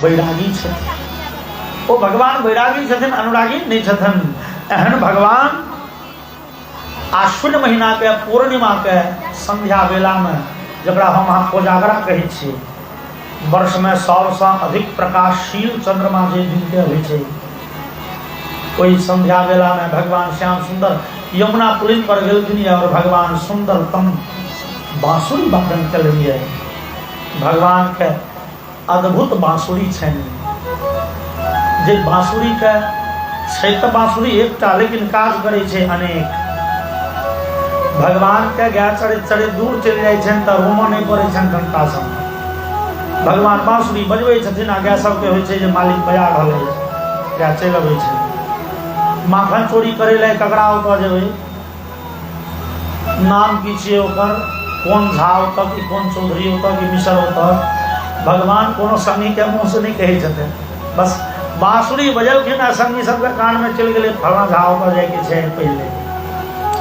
बैरागी छथिन। ओ भगवान बैरागी छथिन, अनुरागी नहीं छथिन। एहन भगवान आश्विन महीना के पूर्णिमा के संध्या बेला में, जकरा हम अहाँ कोजागरा कहै छी, वर्ष में सबसे अधिक प्रकाशशील चंद्रमा जे दिन के होइ छै, ओहि संध्या बेला में भगवान श्याम सुंदर यमुना पुलिन पर गेलखिन और भगवान सुंदरतम बांसुरी वादन केलिए। भगवान के अद्भुत बांसुरी छनि, जे बांसुरी के छै तऽ बांसुरी एकटा, लेकिन काज करै छै अनेक। भगवान के गाय चढ़ैत चढ़ैत दूर चलि जाइ छनि तऽ रोमऽ नहि पड़ै छनि घंटा सब। भगवान बांसुरी बजबै छथिन आ गाय सबके होइ छै जे मालिक बजा रहल अछि, गाय चलि अबै छै। माखन चोरी करे ला ककरा ओतऽ जेबै, नाम की छियै ओकर, कोन झा ओतऽ कि कोन चौधरी ओतऽ कि मिश्र ओतऽ, भगवान कोनो संगी के मुँह से नहीं कहै छथिन। बस बांसुरी बजलखिन आ संगी सबके कान में चलि गेलै फलां झा ओतऽ जाइके छै पहिले।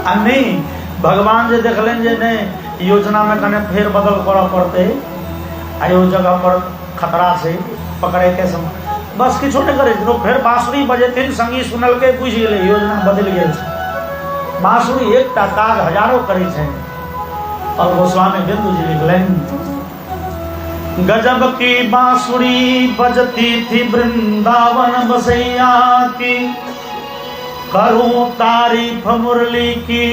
आ नहीं, भगवान जे देखलनि जे नहीं योजना में कने फेर बदल करऽ पड़तै, आ ओ जगह पर खतरा छै पकड़े के समय, बस किछो नहीं करे छै, फेर बांसुरी बजेथिन। संगी सुनलकै, बुझि गेलै योजना बदलि गेल छै। बांसुरी एकटा काज हजारों करै छै। और गोस्वामी बिंदु जी लिखलनि, गजब की बांसुरी बजती थी वृंदावन बसैया की, करूं तारीफ मुरली की,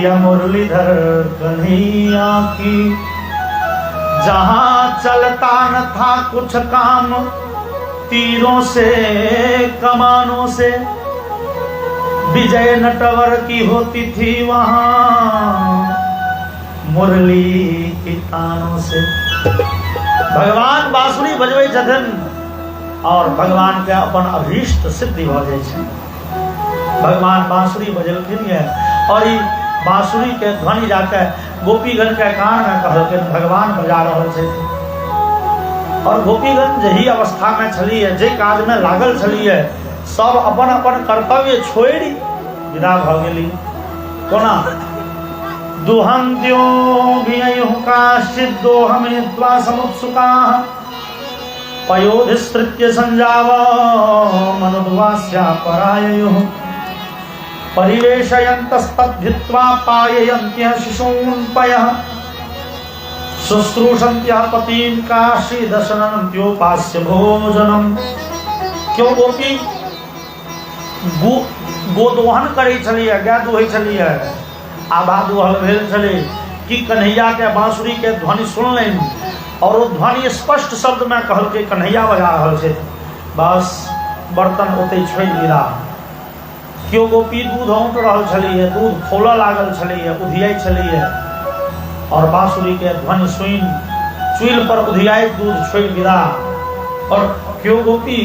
या मुरलीधर कन्हैया की। जहां चलता न था कुछ काम, तीरों से कमानों से, विजय नटवर की होती थी वहां, मुरली की तानों से। भगवान बांसुरी बजबै छथिन और भगवान के अपन अभीष्ट सिद्धि भ जाइ छै। भगवान बांसुरी बजलखिन ये, और ई बांसुरी के ध्वनि जाके गोपीगण के कान में कहलखिन भगवान बजा रहल छथिन। और गोपीगण जही अवस्था में छलिए, जे काज में लागल छलिए, सब अपन अपन कर्तव्य छोड़ि विदा भ गेली। कोना दुहंत्यो भिययुः काश्चित् दोहमेत्वा समुत्सुकाः, पयोधिसृत्य संजाव मनुद्वास्या पराययुः, परिवेशयन्तस्तद्भित्वा पाययन्त्यः शिशून् पयः, शुश्रूषन्त्यः पतिं काशी दशनन्त्योपास्य भोजनम्। क्यों गोपी गोदोहन करै छलिए, गाय दुहै छलिए, आभा दुहल भेल छलै कि कन्हैया के बांसुरी के ध्वनि सुनलनि, और वो ध्वनि स्पष्ट शब्द में कहलकै कन्हैया बजा रहल छै। बस बर्तन ओतै छोड़ि विदा। केओ गोपी दूध औंट रहल छलिए, दूध खौलऽ लागल छलिए, उधियाइ छलिए, और बांसुरी के ध्वनि सुनि चूल्हि पर उधियाइ दूध छोड़ि विदा। और केओ गोपी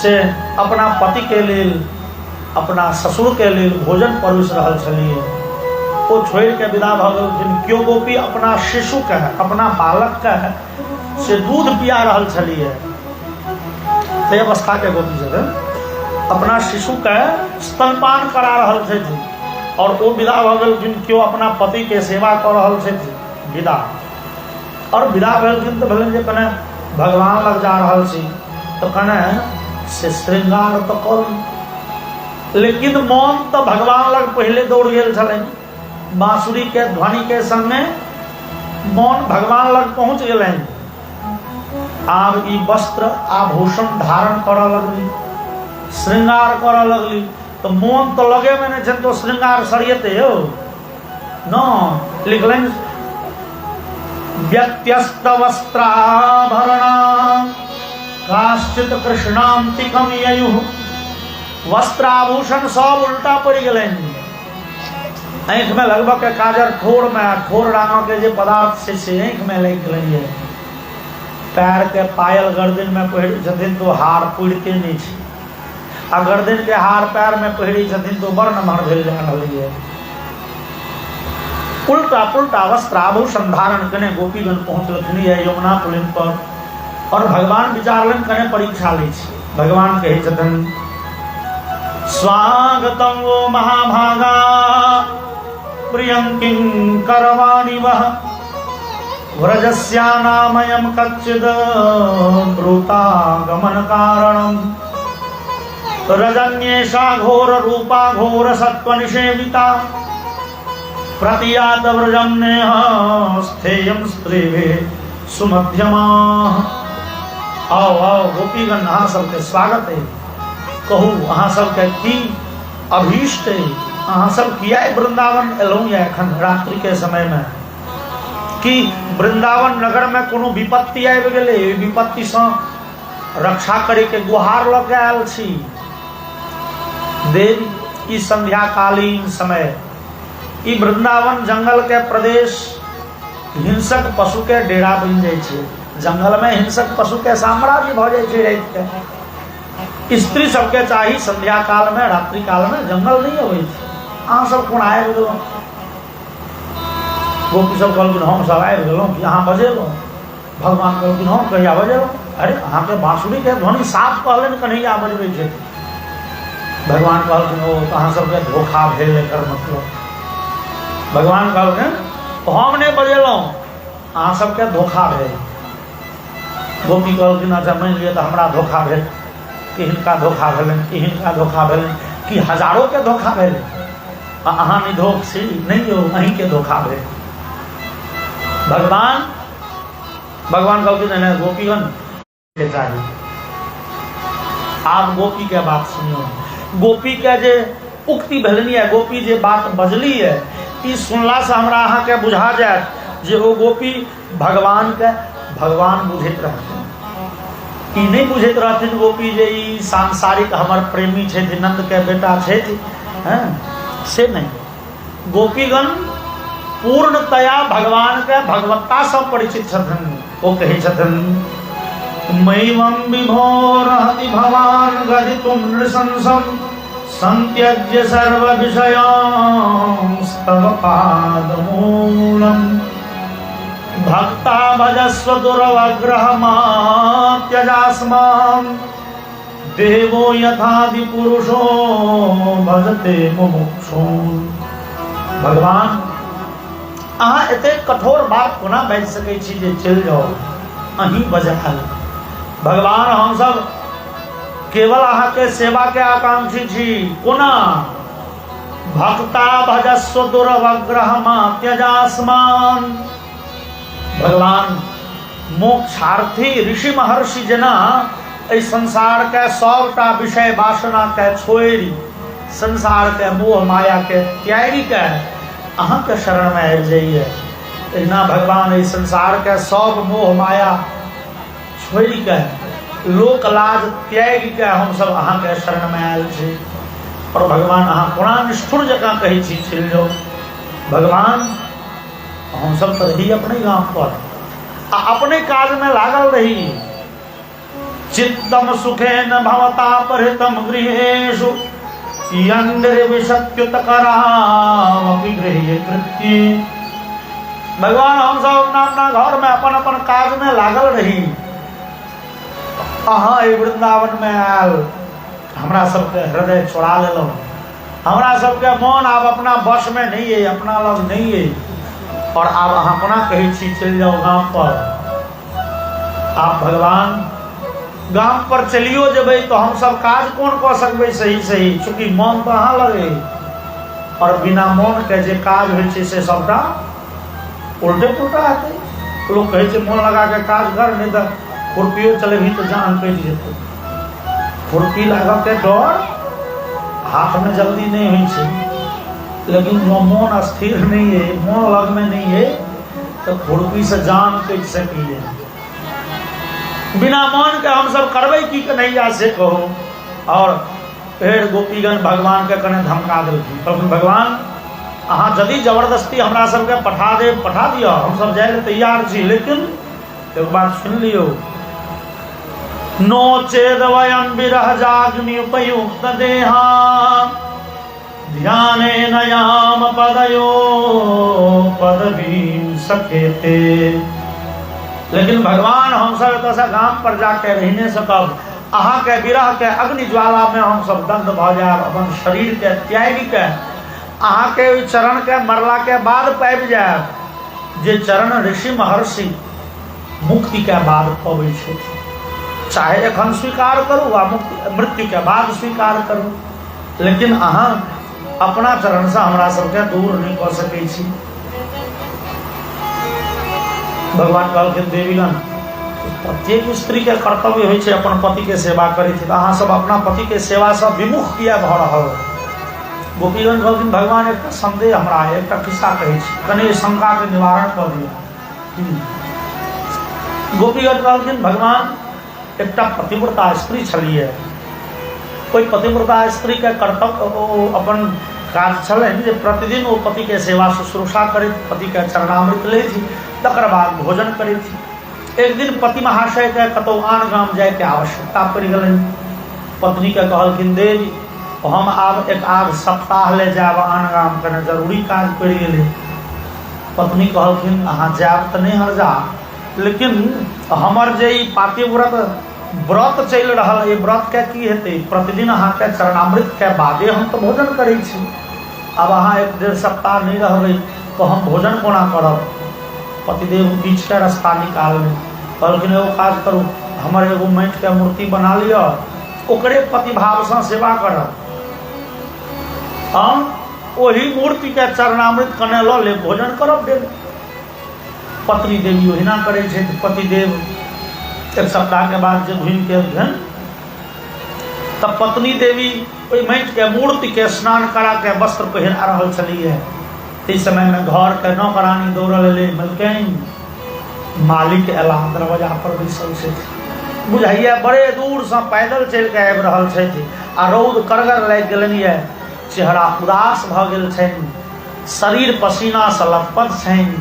से अपना पति के लेल, अपना ससुर के लेल भोजन परोस रहल छलिए, वो छोड़ के विदा भ गेलखिन। केओ गोपी अपना शिशु के, अपना बालक के से दूध पिया रहल छलिए, ते अवस्था के गोपी छथिन, अपना शिशु के स्तनपान करा रहल छथिन, और वो विदा भ गेलखिन। केओ अपना पति के सेवा कर रहल छथिन, विदा। और विदा भेलखिन तऽ भेलनि जे कने भगवान लग जा रहल छी, तो कने से श्रृंगार तो करू, लेकिन मन तो भगवान लग पहले दौड़ गेल छलनि। बांसुरी के ध्वनि के संगे मन भगवान लग पहुंच गेलनि। आब ई वस्त्र आभूषण धारण करऽ लगली, श्रृंगार करऽ लगली, तो मन तो लगे में नहीं छनि, तो श्रृंगार सरियते हो न। लिखलनि व्यत्यस्त वस्त्राभरणा काश्चित कृष्णांतिकम ययुः, वस्त्राभूषण सब उल्टा पड़ गेलनि। आँख में लगभग के काजर, ठोर में ठोर डांगों के जे पदार्थ से आँख में लग गए। पैर के पायल गर्दन में पहिरै छथिन तो हार पुड़ते नहीं छै, आ गर्दन के हार पैर में पहिरै छथिन तो बड़ नमहर भेल जा रहल है। उल्टा पुल्टा वस्त्र आभूषण धारण कने गोपीगण पहुँचलखिन यमुना पुलिन पर, और भगवान विचारलन कने परीक्षा लै छी। भगवान कहै छथिन स्वागतम वो महाभागा प्रियं किं करवाणि वह, व्रजस्यानामयं कच्चिद् ब्रूतागमन कारणम् रजन्येषा घोर रूपा घोर सत्व निषेविता प्रतियात व्रजम नेह स्थेयं स्त्रीभिः सुमध्यमा। आओ आओ गोपीगण, अहाँ सबके स्वागत है। कहू अहाँ सबके की अभीष्ट है? अहाँ सब किया वृंदावन एलहुँ या एखन रात्रि के समय में कि वृंदावन नगर में कोनो विपत्ति आबि गेलै, विपत्ति से रक्षा करे के गुहार लऽ के आयल छी। देव ई संध्या कालीन समय ई वृंदावन जंगल के प्रदेश हिंसक पशु के डेरा बन जाय छै। जंगल में हिंसक पशु के साम्राज्य भ जाय छै। राति के स्त्री सबके चाही संध्या काल में रात्रि काल में जंगल नहीं अबै छै। अहाँ सब कोन आबि गेलहुँ? गोपी सब कहलखिन हम सब आबि गेलहुँ कि अहाँ बजेलहुँ? भगवान कहलखिन हम कहिया बजेलहुँ? अरे अहाँके बाँसुरी के ध्वनि साफ कहलनि कन्हैया बजबै छै। भगवान कहलखिन ओ अहाँ सबके धोखा भेल, एकर मतलब भगवान कहलखिन हम नहीं बजेलहुँ, अहाँ सबके धोखा भेल। गोपी कहलखिन अच्छा मानि लिअ तऽ हमरा धोखा भेल, कि हिनका धोखा भेलनि, कि हिनका धोखा भेलनि, कि हजारों के धोखा भेल। अहाँ निधोख छी नहीं हो, अहीं के धोखा भेल। भगवान कहलखिन नहीं गोपीगण के चाहिए। आप गोपी के बात सुनियो। गोपी के जे उक्ति भेलनी है, गोपी जे बात बजली है, ई सुनला से हमरा अहाँ के बुझा जायत जे ओ गोपी भगवान के भगवान बुझैत रहथिन। ई नहीं बुझैत रहथिन गोपी जे ई सांसारिक हमर प्रेमी छै, नंद के बेटा छै, हैं से नहीं। गोपीगण पूर्णतया भगवान के भगवत्ता से परिचित छथिन। ओ कहै छथिन मैवं विभोरहति भवान गदितुं नृशंसं संत्यज्य सर्व विषयांस्तव पादमूलम् भक्ता भजस्व दुर्वग्रहमात्यजास्मान् देवो यथादि पुरुषो भजते मुमुक्षून्। भगवान अहाँ एते कठोर बात कोना बाजि सकै छी जे चलि जाओ अहीं बजाल। भगवान हम सब केवल अहाँ के सेवा के आकांक्षी छी। कोना भक्ता भजस्व दुर्वग्रहमात्यजास्मान्। भगवान मोक्षार्थी ऋषि महर्षि जेना एहि संसार के सबटा विषय वासना के छोड़ि संसार के मोह माया के त्यागी के अहाँ के शरण में आबि जाइए। एना भगवान एहि संसार के सब मोह माया छोड़ि के लोक लाज त्याग के हम सब अहाँ के शरण में आयल छी। और भगवान अहाँ कोना निष्ठुर जकाँ कहै छी चलि जाओ। भगवान हम सब तो रही अपने गांव पर आ अपने काज में लागल रही। चित्तम सुखेन भवता परितम गृहेषु यन्द्रविशत्युत करामपि गृह्य कृत्ये। भगवान हम सब अपना अपना घर में अपन अपन काज में लागल रही। अहाँ एहि वृंदावन में आयल, हमरा सबके हृदय छोड़ा लेलहुँ। हमरा सबके मन आब अपना वश में नहीं है, अपना लग नहीं है। और आब अहाँ कोना कहै छी चलि जाओ गांव पर। आप भगवान गांव पर चलियो जेबै तो हम सब काज कोन कऽ सकबै सही सही, चूँकि मन तो अहाँ लगे। और बिना मन के जे काज होइ छै से सबटा उल्टे पुल्टा हेतै। लोग कहै छै मन लगा के काज कर, नहीं तो खुरपियो चलेबही तो जान कटि जेतै। खुरपी लागऽ के डर हाथ में जल्दी नहीं होइ छै, लेकिन जो मन स्थिर नहीं है, मन लग में नहीं है, तो खुरपी से जान कटि सकिए। बिना मन के हम सब करबै की कन्हैया से कहो। और फिर गोपीगण भगवान के कने धमका देलखिन, कहलखिन भगवान अहाँ यदि जबरदस्ती हमरा सबके पठा दिअ, हम सब जाय ले तैयार छी, लेकिन एक बात सुन लियो, नो चेद वयं विरह जाग्नि उपयुक्त देहा ध्याने नयाम पदयो पदवीं सखेते। लेकिन भगवान हम सब एतऽ से गाम पर जाके रहि नहीं सकब। अहाँ के विरह के अग्नि ज्वाला में हम सब दग्ध भ जायब, अपन शरीर के त्यागी के अहाँ के चरण के मरला के बाद पाबि जायब। जे चरण ऋषि महर्षि मुक्ति के बाद पबै छै, चाहे एखन स्वीकार करू आ मृत्यु के बाद स्वीकार करू, लेकिन अहाँ अपना चरण से हमरा सबके दूर नहीं कर सकै छी। भगवान कहलखिन देवीगण, प्रत्येक स्त्री के कर्तव्य होइ छै अपन पति के सेवा करै छै, अहाँ सब अपना पति के सेवा से विमुख किया भ रहल। गोपीगण कहलखिन भगवान एक संदेह हमरा है, एक किस्सा कहै छी, कने शंका के निवारण कर दियौ। गोपीगण कहलखिन भगवान एकटा पतिव्रता स्त्री छलिए, कोई पतिव्रता स्त्री के कर्तव्य अपन काज छलनि जे प्रतिदिन ओ पति के सेवा शुश्रूषा करैत, पति के चरणामृत लैत, तकर बाद भोजन करैत। एक दिन पति महाशय के कतौ आन गाम जाय के आवश्यकता पड़ि गेलनि। पत्नी के कहलखिन देवी हम आब एक आध सप्ताह ले जाब आन गाम, कने जरूरी काज पड़ि गेलै। पत्नी कहलखिन अहाँ जायब तऽ नहीं हर्जा, लेकिन हमर जे ई पातिव्रत व्रत चलि रहल, ये व्रत के की हेतै, प्रतिदिन अहाँ के चरणामृत के बादे हम तो भोजन करै छी, अब अहाँ एक डेढ़ सप्ताह नहीं रहबै तो हम भोजन कोना करब। पतिदेव बीच के रास्ता निकालने कहलखिन एगो काज करू, हमर एगो माटि के मूर्ति बना लिअ, ओकरे पतिभाव से सेवा करब, हम वही मूर्ति के चरणामृत कने लऽ ले भोजन करब डेली। पत्नी देवी ओहिना करै छै। पतिदेव एक सप्ताह के बाद जब घूम के अयलखिन तब पत्नी देवी ओहि माटि के मूर्ति के स्नान करा के वस्त्र पहिरा रहल छलिए। इस समय में घर के नौकरानी दौड़ल एलै, मलकनि मालिक एला दरवाजा पर बैसल छै, बुझाइए बड़े दूर से पैदल चल के आबि रहल छथि आ रौद करगर लागि गेलनि ये, चेहरा उदास भ गेल छनि, शरीर पसीना से लथपथ छनि,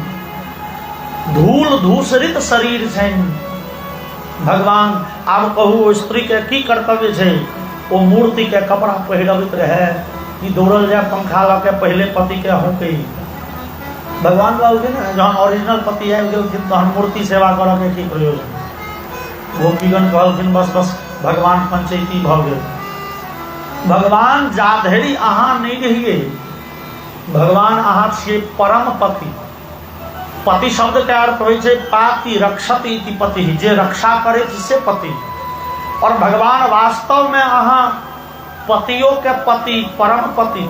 धूल धूसरित शरीर छनि। भगवान आब कहू ओ स्त्री के की कर्तव्य छै, ओ मूर्ति के कपड़ा पहिरबैत रहे कि दौड़ल जाए पंखा लऽ के पहले पति के होके। भगवान कहलखिन जहन ओरिजिनल पति आबि गेलखिन तहन मूर्ति सेवा करऽ के की प्रयोजन। गोपीगण कहलखिन बस बस भगवान पंचैती भ गेल। भगवान जाधरि अहाँ नहीं रहिए, भगवान अहाँ छियै परम पति। पति शब्द के अर्थ होइ छै पाति रक्षति इति पति, जे रक्षा करे से पति। और भगवान वास्तव में अहाँ पतियों के पति, परम पति,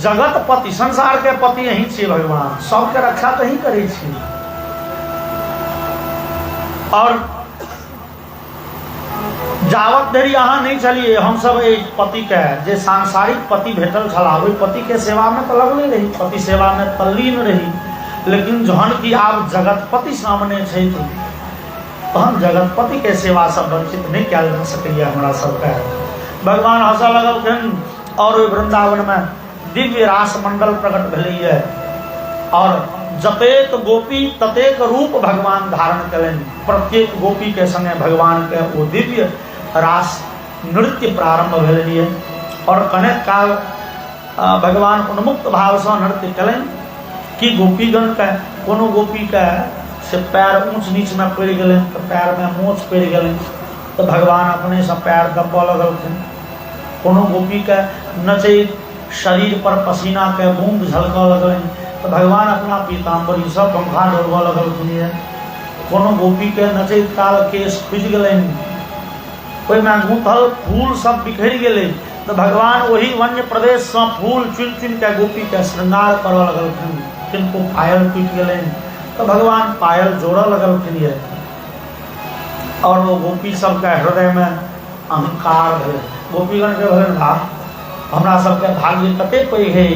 जगत पति, संसार के पति यही छियै। भगवान सबके रक्षा तो ही करे छी। और जावत धरि अहाँ नहीं चलिए, हम सब पति के जे सांसारिक पति भेटल छला ओहि पति के सेवा में तो लगले रही, पति सेवा में तल्लीन रही। लेकिन जहन की आप जगतपति सामने छै तो हम जगतपति के सेवा से वंचित नहीं कयल जा सकैया हमरा सबके। भगवान हंसऽ लगलखिन और वृंदावन में दिव्य रास मंडल प्रकट भेलैए और जतेक गोपी ततेक रूप भगवान धारण कयलनि। प्रत्येक गोपी के संगे भगवान के वो दिव्य रास नृत्य प्रारंभ भेलैए और कनेक काल भगवान उन्मुक्त भाव से नृत्य कयलनि कि गोपीगण के कोनो गोपी के से पैर ऊंच नीच में पड़ गए तो पैर में मोच पड़ गए तो भगवान अपने से पैर दबा लगलखिन। कोनो गोपी के नचैत शरीर पर पसीना के बूंद झलक लगल तो भगवान अपना पीताम्बरी से पंखा डोलबऽ लगलखिन। कोनो गोपी के नचैत काल केश खुजि गेलनि, ओहिमे गूंथल फूल सब बिखरि गेलै तो भगवान वही वन्य प्रदेश से फूल चुन चुन के गोपी के श्रृंगार करऽ लगलखिन। किनको पायल टूटि गेलनि तो भगवान पायल जोड़ऽ लगलखिन ये। और वो गोपी सबके हृदय में अहंकार भेल। गोपीगण के भेल हमरा सबके भाग्य कते पैघ है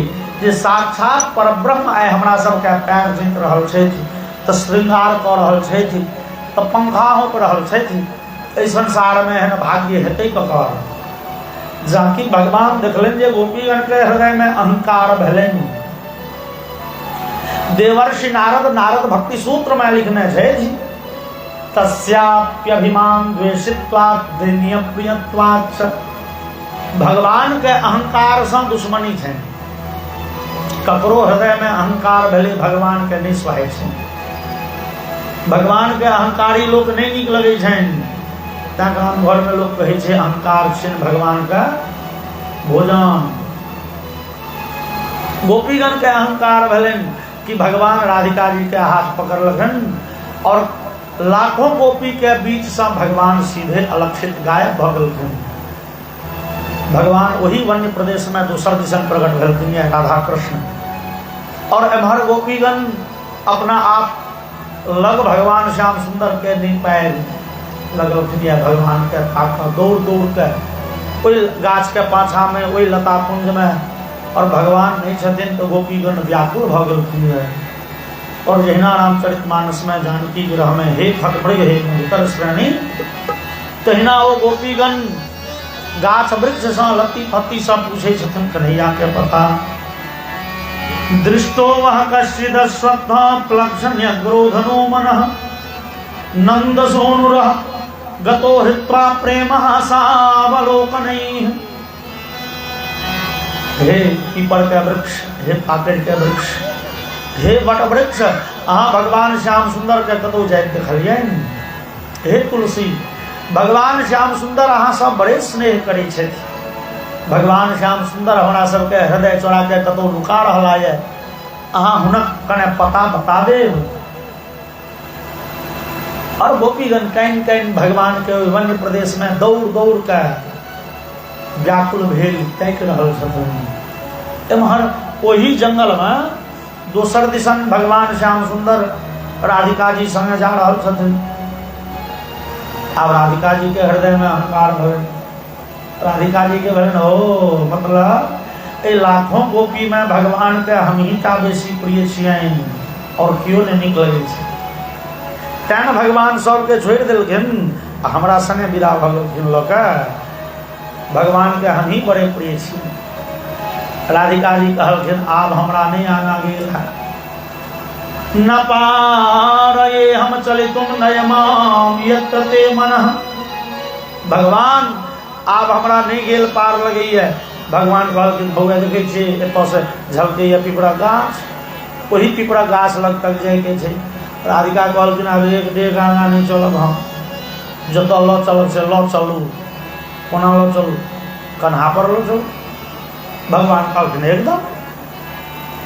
जे साक्षात परब्रह्म आइ हमरा सबके पैर जैत रहल छथि तो श्रृंगार कऽ रहल छथि तो पंखा होक रहल छथि। एहि संसार में एहन भाग्य हेतै ककर। जाकि भगवान देखलनि जे गोपीगण के हृदय में अहंकार भेलनि। देवर्षि नारद भक्ति सूत्र में लिखने छथि तस्याप्यभिमान द्वेषित्वात् दैन्य प्रियत्वात्। भगवान के अहंकार से दुश्मनी छै। ककरो हृदय में अहंकार भेले भगवान के नहीं सहाय छै। भगवान के अहंकारी लोग नहीं नीक लगे छनि। तैं गाम घर में लोग कहे छै अहंकार छिन भगवान का भोजन। गोपीगण के अहंकार भेलनि कि भगवान राधिका जी के हाथ पकड़ लगन और लाखों गोपी के बीच से भगवान सीधे अलक्षित गायब भ गलखिन। भगवान वही वन्य प्रदेश में दूसर दिशन प्रकट भेलखिन राधा कृष्ण, और एम्हर गोपीगण अपना आप लग भगवान श्याम सुंदर के नहीं पैर लगलखिन भगवान के ताक दौड़ दौड़ के वही गाछ के पाछा में वही लता कुंज में, और भगवान नहीं छथिन तो गोपीगण व्याकुल भ गलखिन। और जहिना रामचरितमानस में जानकी विरह में हे खटमृग हे मुदकर श्रेणी, तहिना वो गोपीगण गाछ वृक्ष से लत्ती फत्ती सब पूछे छथिन कन्हैया के पता। दृष्टो वह कश्चिद श्रद्धा प्लक्षण्य ग्रोधनो मनः नंद सोनुरः गतो हृत्वा प्रेम सावलोकनैः। हे पीपल के वृक्ष, हे पाकड़ के वृक्ष, हे वट वृक्ष, अहाँ भगवान श्याम सुंदर के कतौ जाइत देखलियै। हे तुलसी, भगवान श्याम सुंदर अहाँ सब बड़े स्नेह करै छथि। भगवान श्याम सुंदर हमरा सबके हृदय चोरा के कतौ लुका रहला है, अहाँ हुनक कने पता बता देब। और गोपीगण कैन कैन भगवान के वन्य प्रदेश में दौड़ दौड़ के व्याकुल भेल ताकि रहल छथिन। एम्हर वही जंगल में दोसर दिशन भगवान श्याम सुंदर राधिका जी संगे जा रहल छथिन। अब राधिका जी के हृदय में अहंकार भर, राधिका जी के भरन हो मतलब ए लाखों गोपी में भगवान के हम ही टा बेसी प्रिय छियनि और क्यों नहीं नीक लगे छै। तें भगवान सबके छोड़ दिलखिन, हमरा संगे विदा भ गेलखिन लोक। भगवान के हम ही बड़े प्रिय छी। राधिका जी कहलखिन आब हमरा नहीं आना गेल है, न पारये हम चलितुम नयमाम यत्र ते मनः। भगवान आब हमरा नहीं गेल पार लगैया। भगवान कहलखिन भौवे देखे छे एतऽ से झलकैया पिपरा गाछ, वही पिपरा गाछ लग तक जाए के छै। राधिका कहलखिन आब एक डेग आगा नहीं चलब, हम जतऽ लऽ चलब से लऽ चलू। कोना लऽ चलू? कन्हा पर लऽ चलू। भगवान कहलखिन एकदम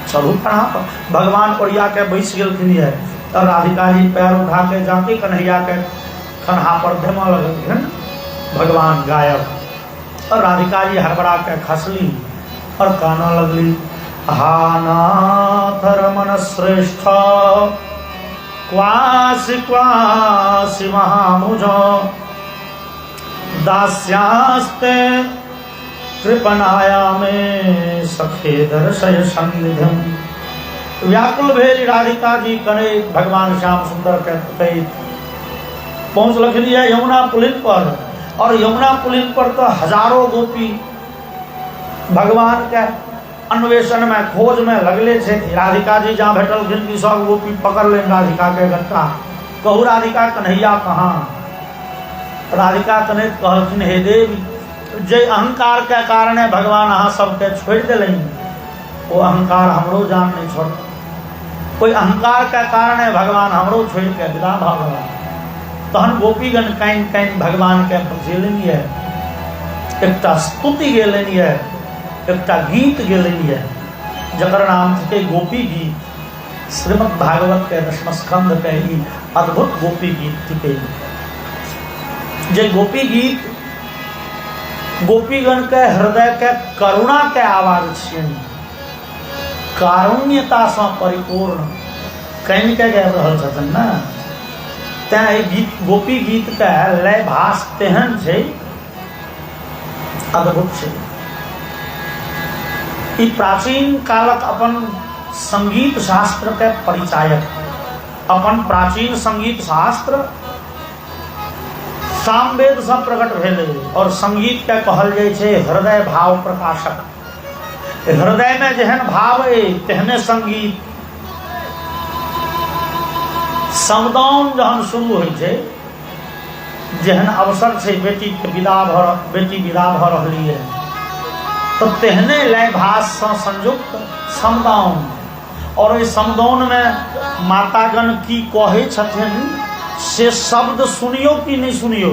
चलू कन्हा पर। भगवान ओरिया के बैस गेलखिन है, और राधिका जी पैर उठा के जाके कन्हैया के कन्हा पर देमा लगलखिन। भगवान गायब, और राधिका जी हड़बड़ा के खसली और काना लगली, हा नाथ रमन श्रेष्ठ क्वासि क्वासि महामुज दास्यास्ते कृपनाया में सखे दर्शय सन्निधम। व्याकुल भेल राधिका जी कने भगवान श्याम सुंदर के पहुंच लखिन है यमुना पुलिन पर, और यमुना पुलिन पर तो हजारों गोपी भगवान के अन्वेषण में खोज में लगले थे। राधिका जी जहाँ भेटलखिन कि सब गोपी पकड़ लेन राधिका के गट्टा। कहू राधिका कन्हैया कहाँ? राधिका कने कहलखिन हे देवी, जे अहंकार के कारण भगवान अहाँ सबके छोड़ दिलन, वो अहंकार हमरो जान नहीं छोड़। कोई अहंकार के कारण भगवान हमरो छोड़ के विदा भ गेला। तहन गोपीगण कैन कैन भगवान के बजेलनि है, एकटा स्तुति गेलनि है, एकटा गीत गेलनि है, जकर नाम थे गोपी गीत। श्रीमद् भागवत के 10वां स्कंद के ई अद्भुत गोपी गीत थे। जे गोपी गीत गोपीगण के हृदय के करुणा के आवाज छियनि, कारुण्यता से परिपूर्ण कैन के गाबि रहल छथिन ना। तें गीत गोपी गीत के लय भाष तेहन छै, अद्भुत छै। ई प्राचीन कालक अपन संगीत शास्त्र के परिचायक, अपन प्राचीन संगीत शास्त्र सामवेद से प्रकट भेले, और संगीत के कहल जाय छै हृदय भाव प्रकाशक। हृदय में जेहन भाव है तेहने संगीत। समदाउन जहन शुरू होइ छै, जेहन अवसर छै बेटी विदा भ रहली है, तो तेहने लय भाष से संयुक्त समदाउन। और इस समदाउन में मातागण की कहे छथिन से शब्द सुनियो कि नहीं सुनियो,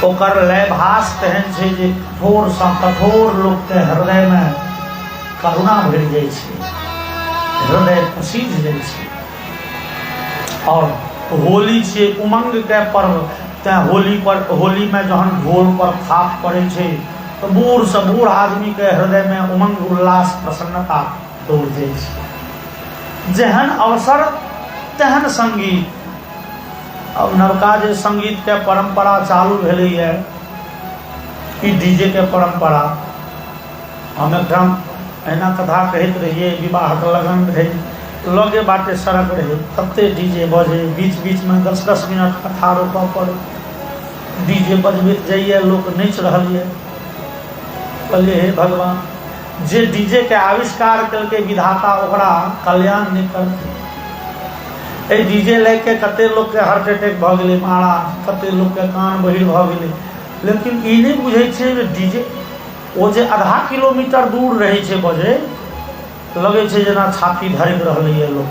ओकर लय भाष तेहन छै जे कठोर से कठोर लोग के हृदय में करुणा भरि जाइ छै। हृदय पसीज जाइ छै। और होली छै उमंग के पर्व, तैं होली में जहन ढोल पर थाप पड़े छै तो बूढ़ से बूढ़ आदमी के हृदय में उमंग उल्लास प्रसन्नता दौड़ जाइ छै। जेहन अवसर तेहन संगीत। अब नवका जे संगीत के परंपरा चालू भेलैए, ई डीजे के परंपरा। हम एकदम एना कथा कहैत रहिए, विवाह के लगन रहे, लगे बाटे सड़क रहे, कते डीजे बजे, बीच बीच में 10-10 मिनट कथा रोकऽ पड़े, डीजे बजबैत जाइए, लोक नाचि रहल है। कहलिए हे भगवान, जे डीजे के आविष्कार करके विधाता ओकरा कल्याण नहीं करते। ए डीजे लेके कते लोग के हार्ट अटैक भ गेलै महाराज, कते लोग के कान बहिर भ गेलै। लेकिन ई नहीं बुझे छे जे डीजे ओ जे आधा किलोमीटर दूर रहे छे बजे, लगे छे जेना छाती धड़क रहलै है लोग,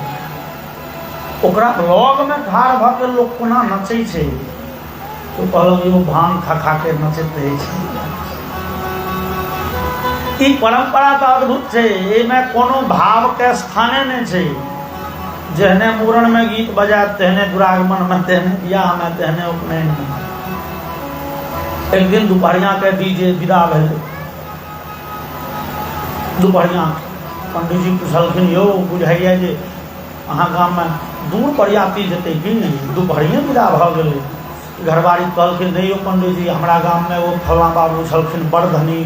ओकरा लग में ठाढ़ भ के लोग कोना नचै छे। तो कहलक एगो भांग खा खा के नचैत रहे छे। ई परंपरा तो अद्भुत छे, एमे कोनो भाव के स्थाने नहीं छे। जहने मूरण में गीत बजाय, तेहने दुरागमन में, तेहने बियाह में, तेहने उपनयन में। एक दिन दुपहरिया के डीजे विदा भेल। दुपहरिया पंडित जी पूछलखिन, यौ बुझाइए जे अहाँ गाम में दूर बरियाती जेतै कि नहीं? दुपहरिये विदा भ गेलै। घरवारी कहलखिन, नहीं यौ पंडित जी, हमरा गाम में वो फलां बाबू छलखिन, बड़ धनी,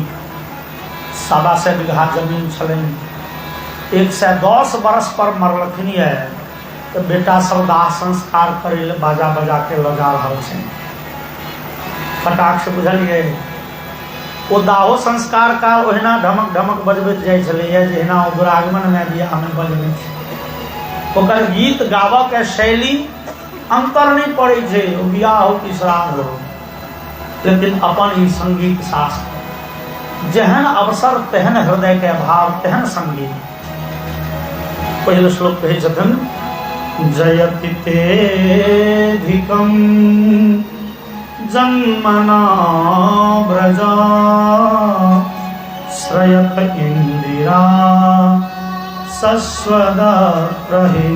7.25 बीघा जमीन छलनि, 110 बरस पर मरलखिन है, तो बेटा सब दाह संस्कार करे ले बाजा बजा के लगा रहल छै। फटाक से बुझलिए, ओ दाहो संस्कार का ओहिना ढमक ढमक बजबैत जाइ छलैए, जेना ओ दुरागमन में बियाह में बजबै छै। ओकर गीत गाबऽ के शैली अंतर नहीं पड़े छै, ओ बियाह हो कि श्राद्ध हो, लेकिन अपन ई संगीत शास्त्र, जेहन अवसर तेहन हृदय के भाव, तेहन संगीत। पहले श्लोक कहे छथिन, जयति तेधिकं जन्मना व्रजा श्रयत इंदिरा सस्वदा प्रहि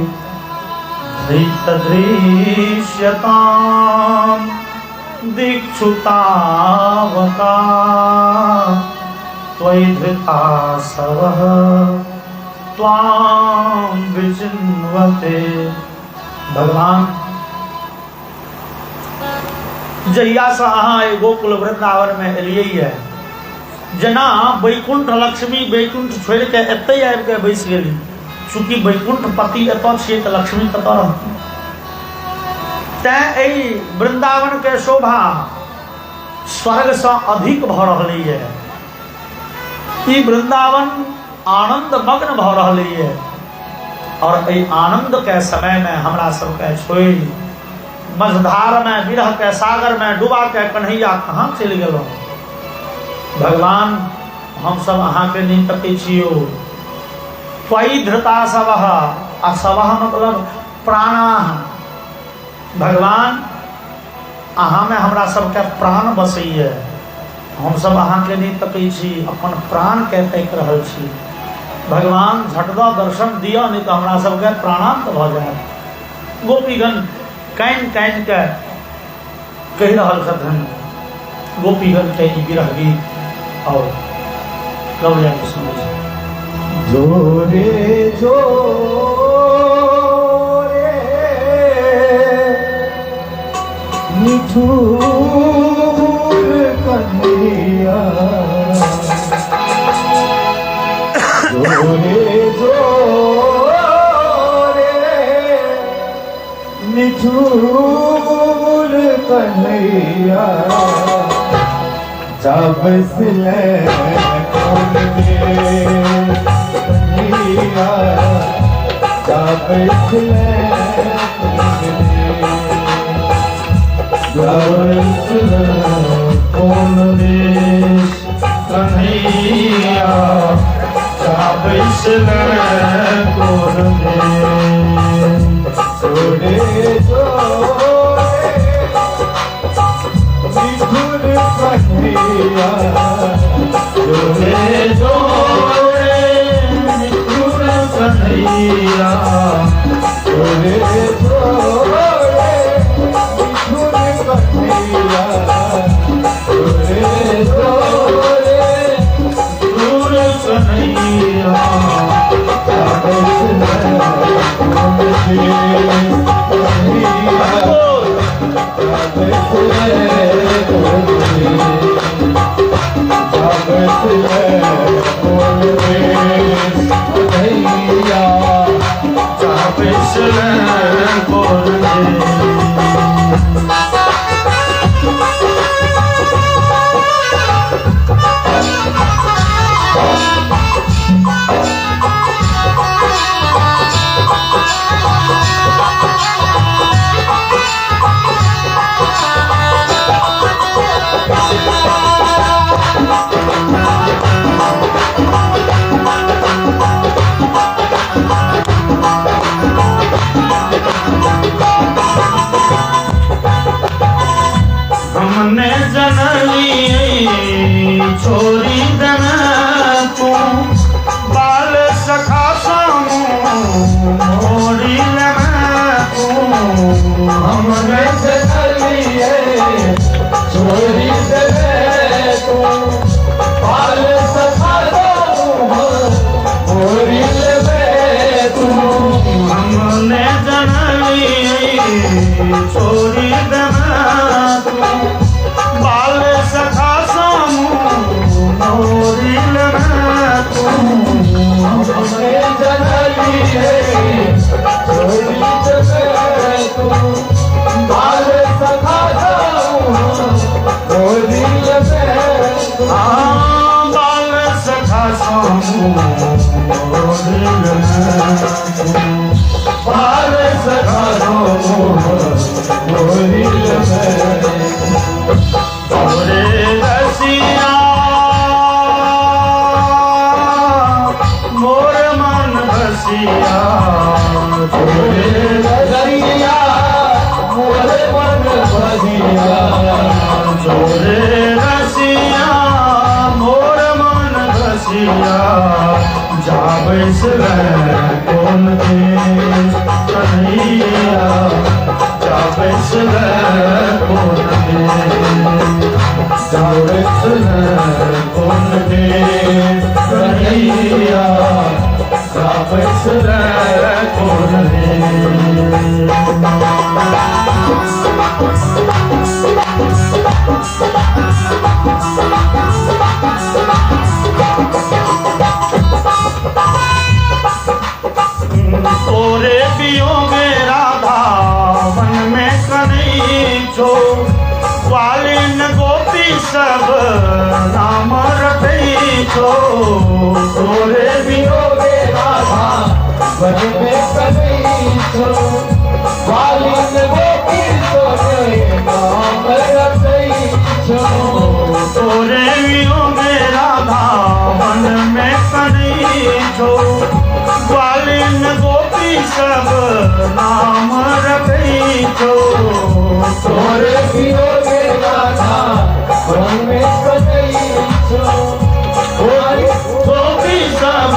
धृतदृश्यतां दीक्षुतावका त्वयि धृता सवः त्वां विचिन्वते। भगवान जहिया से अहाँ गोकुल वृंदावन में एलियै है, जेना वैकुंठ लक्ष्मी वैकुंठ छोड़ के एते आबि के बैस गेली। चूंकि वैकुंठ पति एतऽ छियै तऽ लक्ष्मी कतऽ रहती? तैं एहि वृंदावन के शोभा स्वर्ग से अधिक भ रहलै है। ई वृंदावन आनंद मग्न भ रहलै है, और एहि आनंद के समय में हमरा सबके छोड़ि मझधार में, विरह के सागर में डूबा के कन्हैया कहाँ चलि गेलहुँ? भगवान हम सब अहाँ के नहीं तकै छियो। त्वयि धृता सवः, आ सवः मतलब प्राणा। भगवान अहाँ में हमरा सबके प्राण बसैए, हम सब अहाँ के नहीं तकै छी, अपन प्राण के तकि रहल छी। भगवान झटदऽ दर्शन दिअ, नहीं तो हमरा सबके प्राणांत भ जायत। गोपीगण कानि कानि के कहि रहल छथिन गोपीगण के ई विरह गीत। और गौरिया के सुनै छी। जोरे जोरे निठुर कन्हैया, जोरे जोरे निठुर कन्हैया, जब सिले कौन कन्हैया, जब सिले कौन देश कन्हैया, जब सिले कौन देश। जोड़े जोड़े निठुर कन्हैया, जोड़े जोड़े निठुर कन्हैया, हमने जनली छोरी दन तू बाल सखा सामू मोरी तू हमने जनली छोरी दन तू बाल सखा मोरी तू हमने जनली छोरी दन बाल सखा सामू मोरी तू हमने जनली छोरी दन तू बाल सखा मोरी तू बाल सखा सामू मोरी बाल सखा मोरी छोरे रसिया मोर मन बसिया छोरे रसिया मोर मन बसिया छोरे रसिया मोर मन बसिया जाबैस कौन दे कन्हैया जाबैस कौन दे जाबैस कौन दे कन्हैया जाबैस कौन दे तोरे पियोगे राधा मन में कन्हई छो ग्वालिन गोपी सब नाम रटई छो तोरे पियोगे राधा मन में कन्हई छो ग्वालिन गोपी तोरे नाम रटई छो तोरे पियोगे राधा मन में कन्हई छो ग्वालिन गोपी सब नाम रटई छो तोरे पियोगे राधा मन में कन्हई छो गोपी सब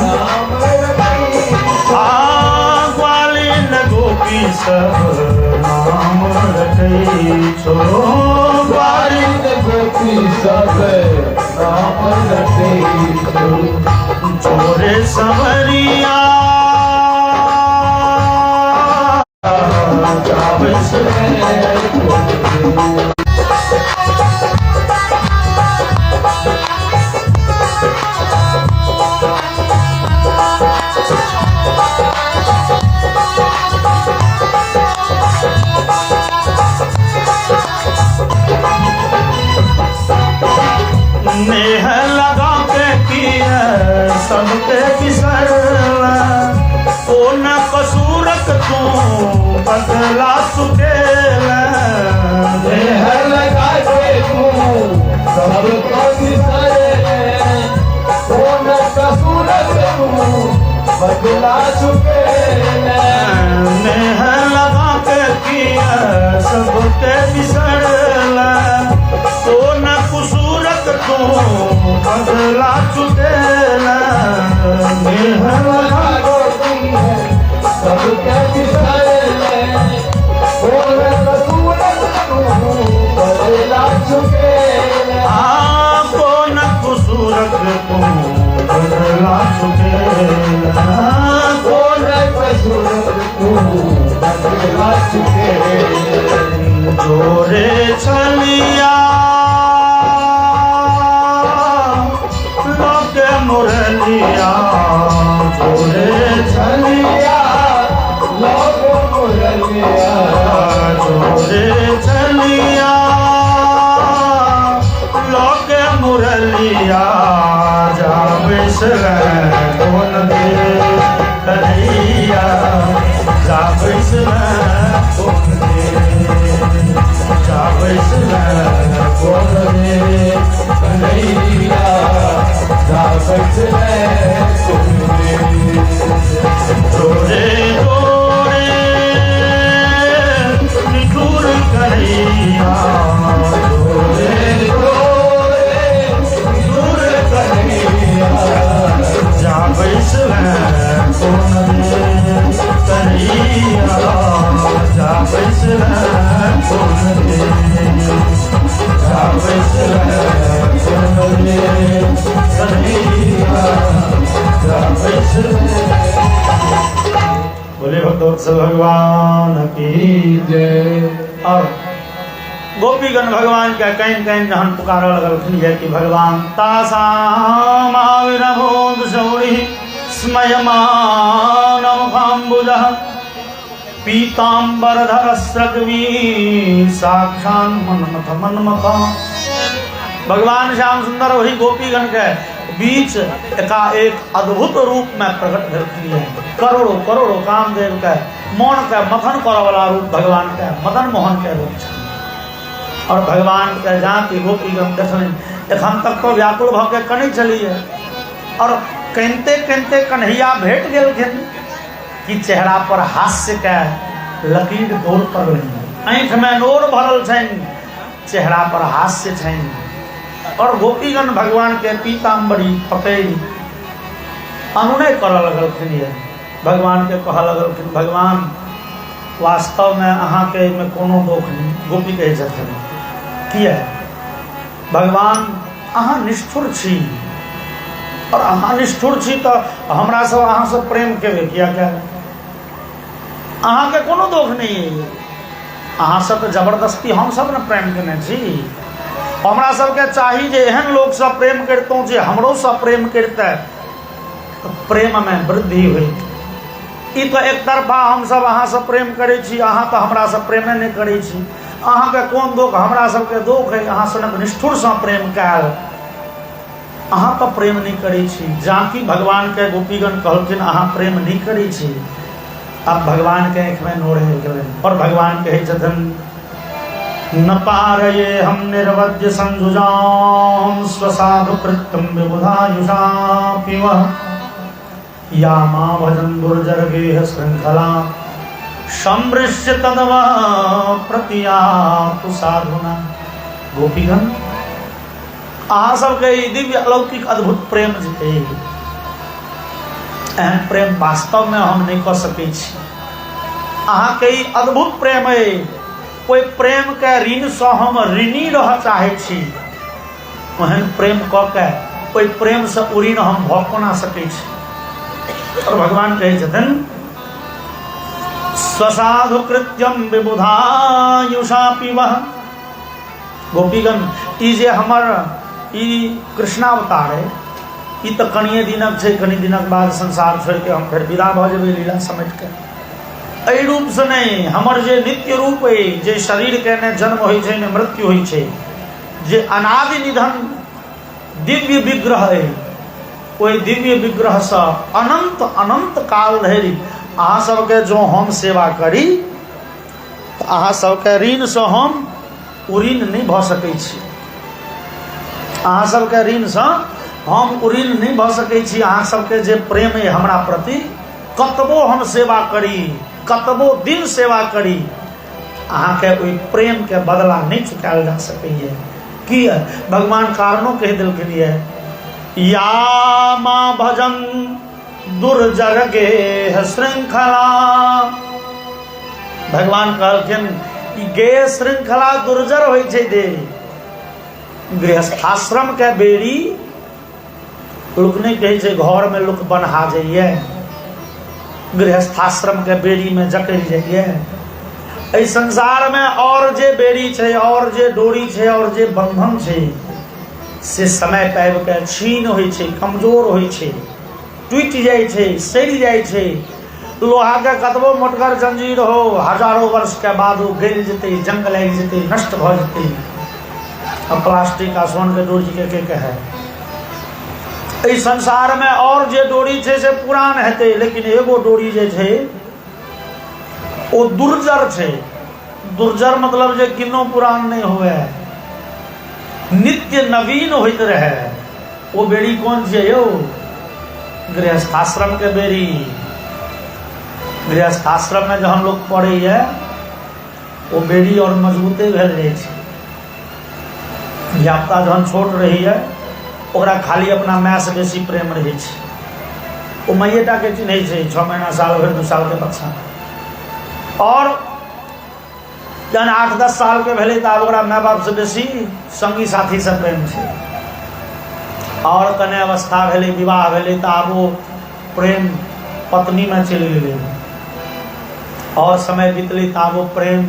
नाम रटई छो ग्वालिन गोपी सब नाम रटई छो ग्वालिन गोपी सब नाम रटई छो छोरे संवरिया जाबैस नेह लगा के किया सबके बिसरला ओ न कसूरक तू बदला सुकेला देह लगा के तू सबको बिसरे कौन कसूर तू बदला चुके नेह लगा के किया सबके बिसरला ओ न कसूरक तू बदला चुकेला नेह लगा सबके बिसरे कौन जोरे छलिया लोके मुरलिया जोरे छलिया लोग मुरलिया जोरे छलिया लोके मुरलिया जाबिस कौन दे कन्हैया जाबिस कौन दे जाबिस कौन दे कन्हैया जाबिस कौन दे जोरे जोरे निठुर कन्हैया जोरे दूर कन्हैया जाबिस कौन दे कन्हैया जाबिस कौन दे जाबिस कौन दे कन्हैया जाबिस। बोले भक्तवत्सल भगवान की जय। और गोपीगण भगवान के कैन कैन जहन पुकार लगल है कि भगवान तासाम आविर्भूत शौरि स्मयमानम काम्बुजः पीताम्बरधर स्रग्वी साक्षान् मन्मथ मन्मथ। भगवान श्याम सुंदर वही गोपीगण के बीच एक अद्भुत रूप में प्रकट भेलखिन है। करोड़ों करोड़ों कामदेव के मन के मथन करे वाला रूप भगवान के मदन मोहन के रूप है। और भगवान के जहाँ की गोपीगण देखलिन एखन तक तो व्याकुल भ के कनै चलिए और कनिते कनिते कन्हैया भेट गेलखिन कि चेहरा पर हास्य के लकीर डोल पड़लनि, आँख में नोर भरल छनि, चेहरा पर हास्य छनि। और गोपीगण भगवान के पीताम्बरी पकड़ि अनुनय करऽ लगलखिन ये भगवान के कहऽ लगलखिन भगवान वास्तव में अहाँ के में कोनो दोष नहीं। गोपी कहे छथिन किया भगवान अहाँ निष्ठुर छी और अहाँ निष्ठुर छी तो हमरा सब अहाँ से प्रेम केबे किया क्या अहाँ के कोनो दोष नहीं है। अहाँ सब तो जबरदस्ती हम सब ने प्रेम केने छी। हमरा सबके चाही जे एहन लोग सब प्रेम करतों जे हमरो सब प्रेम करते तो प्रेम में वृद्धि हुई। ई तो एक तरफा हम सब अहाँ से प्रेम करे छी, अहाँ तो हमरा से प्रेमे नहीं करे छी। अहाँ के कोन दोख हमरा सबके दोख है, अहाँ सनक निष्ठुर से प्रेम कैल, अहाँ तो प्रेम नहीं करे छी। जाकि भगवान के गोपीगण कहलखिन अहाँ प्रेम नहीं करे छी। अब भगवान के आँख में नोर गेलनि और भगवान कहे छथिन न पारये हम निर्वज्य संजुजाम स्वसाधु कृत्यम विबुधायुषा पिव या मां भजन दुर्जर गेह श्रृंखला समृश्य तदवा प्रतियातु साधुना। गोपीगण अहाँ सबके ई दिव्य अलौकिक अद्भुत प्रेम जे एहन प्रेम वास्तव में हम नहीं कर सकै छी। अहाँ के ई अद्भुत प्रेम है, कोई प्रेम के ऋण से हम ऋणी रह चाहे छी, ओहन प्रेम क के कोई प्रेम से उऋण हम भ कोना सकै छी। और भगवान कहे छथिन स्वसाधु कृत्यम विबुधायुषा पिवः। गोपीगण ई जे हमर ई कृष्णावतार है, ई तो कनिए दिनक छै, कनि दिनक बाद संसार छोड़ के हम फिर विदा भ जेबै लीला समेट के। एहि रूप से नहीं, हमर जे नित्य रूप है, जे शरीर के ने जन्म होइ छै ने मृत्यु होइ छै, जे अनादि निधन दिव्य विग्रह है, ओहि दिव्य विग्रह से अनंत अनंत काल धरि अहाँ सबके जो हम सेवा करी तो अहाँ सबके ऋण से हम उऋण नहीं भ सकै छी। अहाँ सबके ऋण से हम उऋण नहीं भ सकै छी। अहाँ सबके जे प्रेम है हमरा प्रति, कतबो हम सेवा करी, कतबो दिन सेवा करी, अहाँ के ओहि प्रेम के बदला नहीं चुकायल जा सकैए। कि भगवान कारणों कह दिलखिन ये या मां भजन दुर्जर गे श्रृंखला। भगवान कहलखिन गे श्रृंखला दुर्जर होइ छै दे। गृहस्थाश्रम के बेड़ी लोक नहीं कहे छै घर में लोक बन्हा जाइए, गृहस्थाश्रम के बेड़ी में जकड़ जाइए। एहि संसार में और जे बेड़ी छै, और जे डोरी छै, और जे बंधन छै, से समय पाबि के छीन होइ छै, कमजोर होइ छै, टूटि जाइ छै, सड़ि जाइ छै। लोहा के कतबो मोटगर जंजीर हो, हजारों वर्ष के बाद वो गल जेतै, जंग लागि जेतै, नष्ट भ जेतै। अब प्लास्टिक आ सोन के डोरी के कहे एहि संसार में और जे डोरी छै से पुरान हेतै, लेकिन एगो डोरी जे छै ओ दुर्जर छै। दुर्जर मतलब जे किन्नो पुरान नहीं हुए, नित्य नवीन होइत रहे। वो बेड़ी कोन छियै यौ? गृहस्थाश्रम के बेड़ी। गृहस्थाश्रम में जहन लोग पढ़े वो बेड़ी और मजबूते भेल जाइ छै। धियापुता जहन छोट रही है ओकरा खाली अपना माय से बेसी प्रेम रहे छै। वो मैयेटा के चिन्है छै, 6 महीना साल भर 2 साल के बच्चा। और जहन 8-10 साल के भेलै तऽ आब ओकरा माय बाप से बेसी संगी साथी से प्रेम छै। और कने अवस्था भेलै, विवाह भेलै तऽ आब वो प्रेम पत्नी में चलि गेलै। और समय बीतलै तऽ आब वो प्रेम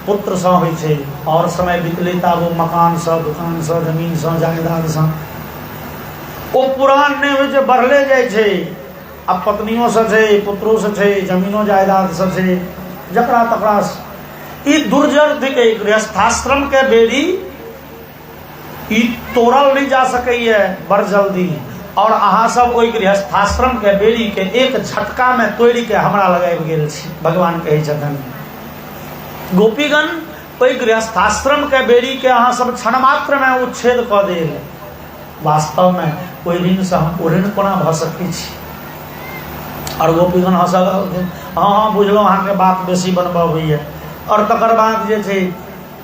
पुत्र सँ होइ छै। और समय बीतलै तऽ आब वो मकान सँ, दुकान सँ, जमीन सँ, जायदाद सँ ओ पुरान नहीं होइ छै, बढ़ले जाइ छै। अब पत्नियों से छै, पुत्रों से छै, जमीनो जायदाद से छै, जकरा तकरा। ई दुर्जर थिकै। गृहस्थाश्रम के बेड़ी ई तोड़ल नहीं जा सकैए बड़ जल्दी। और अहाँ सब ओहि गृहस्थाश्रम के बेड़ी के एक झटका में तोड़ के हमरा लगाबि गेल छी। भगवान कहै छथिन गोपीगण ओहि गृहस्थाश्रम के बेड़ी के अहाँ सब क्षण मात्र में उच्छेद कऽ देल। वास्तव में ओहि ऋण से हम ऋण कोना भऽ सकै छी? और गोपीगण हंसल, हाँ हाँ बुझलहुँ, अहाँके बात बेसी बनबऽ होइए। और तकर बाद जे छै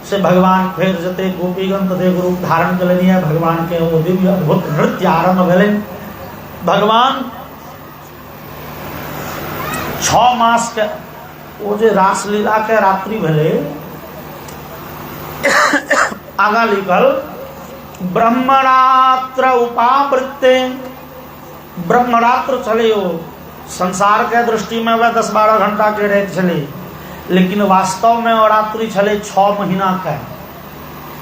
से भगवान फेर जते गोपीगण तते रूप धारण कयलनि है। भगवान के वो दिव्य अद्भुत नृत्य आरंभ भेलनि। भगवान 6 मास के वो जे रासलीला के रात्रि भेलै, आगा लिखल ब्रह्मरात्र उपावृत्ते। ब्रह्मरात्र छलै ओ। संसार के दृष्टि में वह 10-12 घंटा के रहैत छलै, लेकिन वास्तव में और रात्रि छलै 6 महीना के।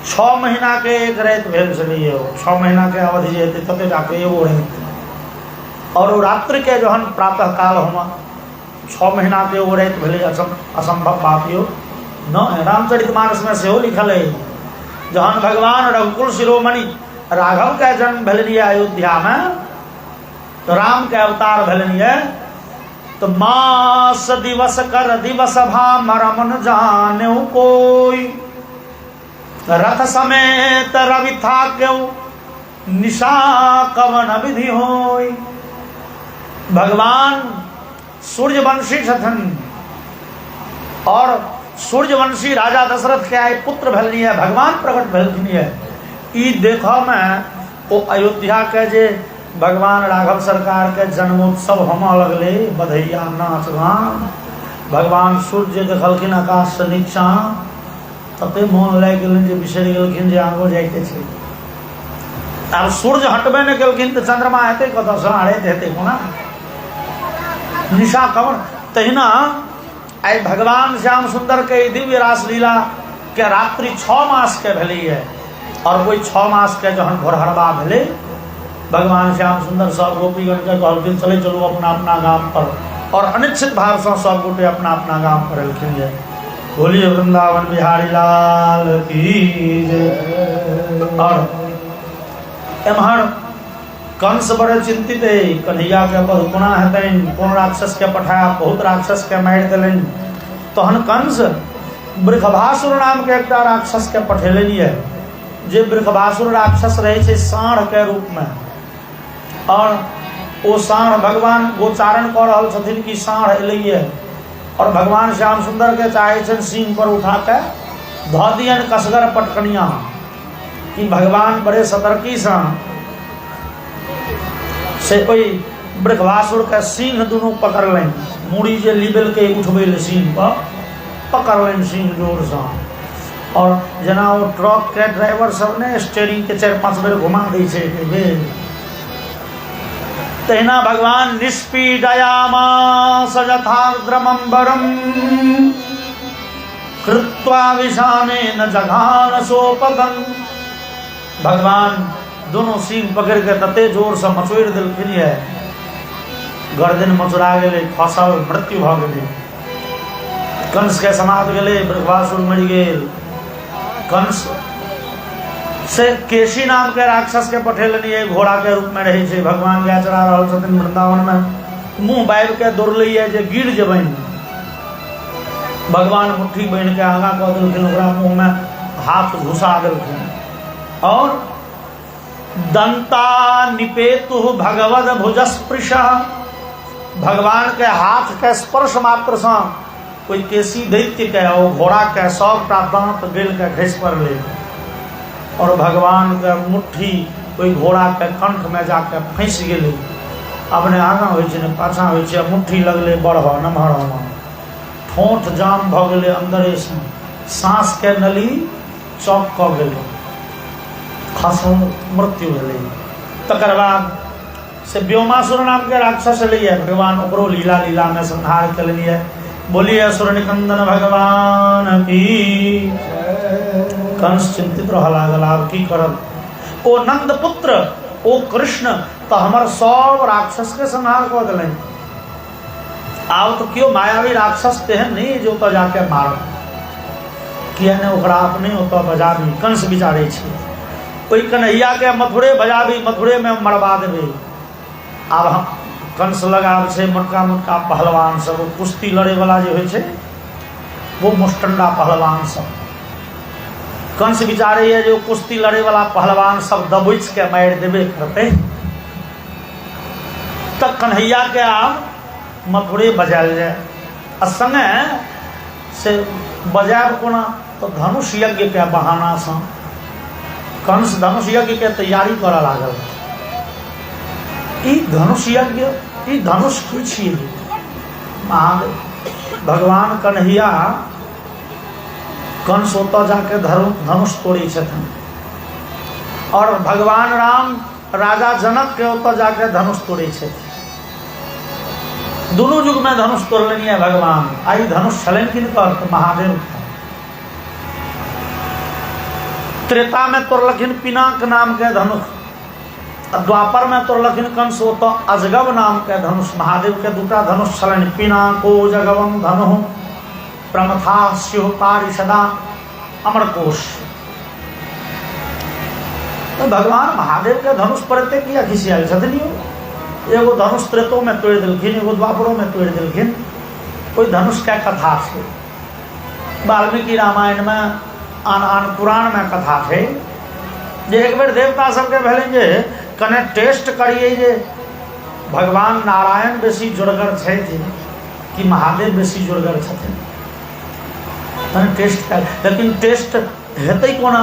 6 महीना के एक रात भेल छलै। 6 महीना के अवधि जे हेतै तते टाके एगो रात। और वो रात्रि के जहन प्रातः काल हुआ 6 महीना के वो रात भेलै, असंभव बात यो न। रामचरितमानस में सेहो लिखल है, जहन भगवान रघुकुल शिरोमणि राघव के जन्म भेलनि अयोध्या में, तो राम के अवतार भेलनि है, तो मास दिवस कर दिवस भा मरम न जाने कोई, रथ समेत रवि था क्यों निशा कवन विधि होई। भगवान सूर्यवंशी छथन और सूर्यवंशी राजा दशरथ के आए पुत्र भेलनी है, भगवान प्रकट भेलनी है। ई देखो में वो अयोध्या के जे भगवान राघव सरकार के जन्मोत्सव होमऽ लगले, बधैया नाच गान। भगवान सूर्य देखलखिन आकाश से नीचा, तते मोन लागि गेलनि जे बिसरि गेलखिन जे आगो जाइते छै। आब सूर्य हटबे नहि केलखिन तऽ चंद्रमा हेतै कतऽसँ? हरैत हेतै कोना? निशा कवन। तहिना आइ भगवान श्याम सुंदर के दिव्य रासलीला के रात्रि 6 मास के भेलैए। और वही 6 मास के जहन भोरहरबा भेलै, भगवान श्याम सुंदर सब गोपीगण के कहलखिन चले चलू अपना अपना गाम पर। और अनिश्चित भाव से सब गोटे अपना अपना गाम पर एलखिन। जे बोलिए वृंदावन बिहारी लाल की जय। और एम्हर कंस बड़े चिंतित है, कन्हैया के पद कोना हेतनि, कोन राक्षस के पठायब? बहुत राक्षस के मारि देलनि। तहन कंस वृषभासुर नाम के एकटा राक्षस के पठेलनि है, जे वृषभासुर राक्षस रहे छै साँढ़ के रूप में। और वो साँढ़ भगवान गोचारण कऽ रहल छथिन कि साँढ़ एलैए। और भगवान श्याम सुंदर के चाहे छनि सींग पर उठा के धऽ दियनि कसगर पटकनिया, कि भगवान बड़े सतर्की से ओहि वृषभासुर के सींग दुनू पकड़लनि। मूड़ी जे लिबेल के उठबै ले सींग पर पकड़लनि सींग जोर से। और जेना वो ट्रक के ड्राइवर सब ने स्टीयरिंग के 4-5 बेर घुमा दै छै एक बेर, तहिना भगवान निष्पीडयामास यथार्द्रमंबरम कृत्वा विषाने न जघान सोपगन। भगवान दोनों सींग पकड़ के तते जोर से मचोड़ दिलखिन है, गर्दन मचुरा गेले, फसल मृत्यु भ गेले। कंस के समाप्त गेले, वृषभासुर मरि गेल। कंस से केशी नाम के राक्षस के पठेलनी घोड़ा के रूप में रहे छे। भगवान गाय चरा रहल छथिन वृंदावन में, मुंह बाइब के दौड़ले जे गिर जेबनि। भगवान मुट्ठी बन के आगा कऽ देलखिन, ओकरा मुंह में हाथ घुसा देलखिन और दंता निपेतु भगवद भुजस्पृश। भगवान के हाथ के स्पर्श मात्र से कोई केसी दैत्य के और घोड़ा के सबटा दांत गेल के घस पड़ले और भगवान के मुट्ठी कोई घोड़ा के कंठ में जाके फंस गेले। अपने आगा होइ छै ने पाछा होइ छै, मुट्ठी लगले बढ़ नमहर होना, ठोंठ जाम भ गेले अंदरे से, सांस के नली चौक क गेले, खसल मृत्यु भेले। तकर बाद से व्योमासुर नाम के राक्षस लिए भगवान ओकरो लीला लीला में संहार कर लिए। बोलिए असुर निकंदन भगवान की। कंस चिंतित रह लागल, आब की करब। ओ नंद पुत्र, ओ कृष्ण तो हमर सब राक्षस के संहार कऽ देलनि। आब तो क्यों मायावी राक्षस तेहन नहीं जो तो जाके मार, किया ने ओकरा अपने ओतऽ बजाबी। कंस विचारे छै कोई कन्हैया के मथुरे बजाबी, मथुरे में मरवा देबे। आब हम कंस लगाब छै मोटका मोटका पहलवान सब, कुश्ती लड़े वाला जो होइ छै वो मुस्टंडा पहलवान सब। कंस विचारे है जो कुश्ती लड़े वाला पहलवान सब दबोच के मार देबे करते, तब कन्हैया के आब मथुरे बजायल जाए। आ संगे से बजाब कोना तो धनुष यज्ञ के बहाना से कंस धनुष यज्ञ के तैयारी करऽ लागल। ई धनुष यज्ञ, ई धनुष की छियै? भगवान कन्हैया कंस ओतऽ जाके धनुष तोड़ै छथिन और भगवान राम राजा जनक के ओतऽ जाके धनुष तोड़ै छथिन। दोनों युग में धनुष तोड़लनि है भगवान। आई धनुष छलनि किनकर? तो महादेव। त्रेता में तोड़लखिन पिनाक नाम के धनुष, द्वापर में तोड़लखिन कंस तो अजगव नाम के धनुष। महादेव के दूटा धनुष छलनि, पिनाको जगवम धनु प्रमथा स्युः पारिषदा अमरकोश। तो भगवान महादेव के धनुष पर किया खिसियाल छथिन। एगो धनुष त्रेतो में तोड़ दिलखिन, एगो द्वापरों में तोड़ दिलखिन। कोई धनुष के कथा छै, वाल्मीकि रामायण में आन आन पुराण में कथा थे जे एक बेर देवता सबके भेलै जे कने टेस्ट करिए जे भगवान नारायण बेसी जोरगर छथिन कि महादेव बेसी जोरगर छथिन। कने टेस्ट कर, लेकिन टेस्ट हेतै कोना?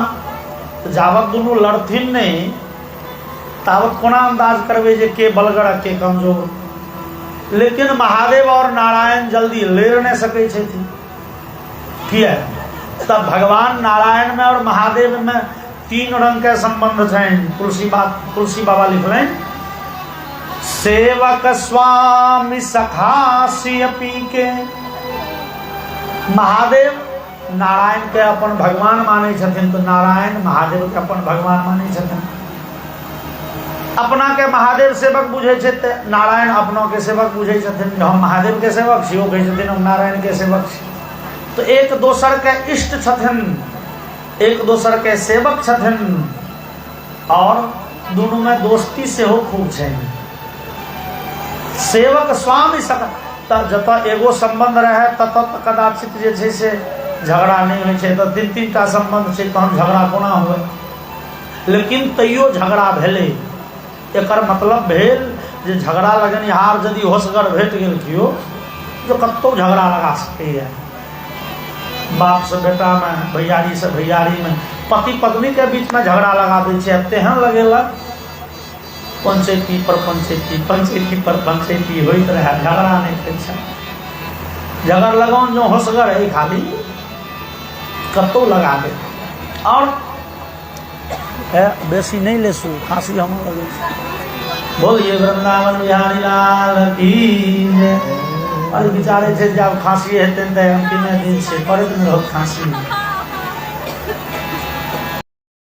जावत दुनू लड़थिन नहीं तावत कोना अंदाज करबे जे के बलगर आ के कमजोर। लेकिन महादेव और नारायण जल्दी लेर नहीं सकै छथिन। किया? तब भगवान नारायण में और महादेव में तीन रंग के संबंध हैं। तुलसी बाबा लिखलें, सेवक स्वामी सखा सियपी के। महादेव नारायण के अपन भगवान माने छथिन, तो नारायण महादेव के अपन भगवान माने छथिन। अपना के महादेव सेवक बुझे छे, नारायण अपनों के सेवक बुझे छथिन। हम महादेव के सेवक छी, ओ कहै छथिन हम नारायण के सेवक छी। तो एक दोसर के इष्ट छथिन, एक दोसर के सेवक छथिन और दोनों में दोस्ती से हो खूब छै। सेवक स्वामी सक जतऽ एगो संबंध रहे ततऽ कदाचित जे छै से झगड़ा नहीं होइ छै। तो तीन तीन टा संबंध छै तहन झगड़ा कोना हुए? लेकिन तैयो झगड़ा भेलै। एकर मतलब भेल जे झगड़ा लगनिहार यदि होशगर भेट गेल कियो जो कतौ झगड़ा लगा सकैए। बाप से बेटा में, भैयारी से भैयारी में, पति पत्नी के बीच में झगड़ा लगा दै छै। तेहन लगेलक पंचायती पर पंचायती, पंचायती पर पंचायती होइत रहे, झगड़ा नहीं होइ छै। झगड़ लगाउन जो होशगर है खाली कतौ लगा दे। और बेसी नहीं लेसू, खांसी हम लगे। बोलिए वृंदावन बिहारी लाल की जय। और विचारे थे जब खांसी हेतै त अंतिमे दिन छै करैत नहि रहत खांसी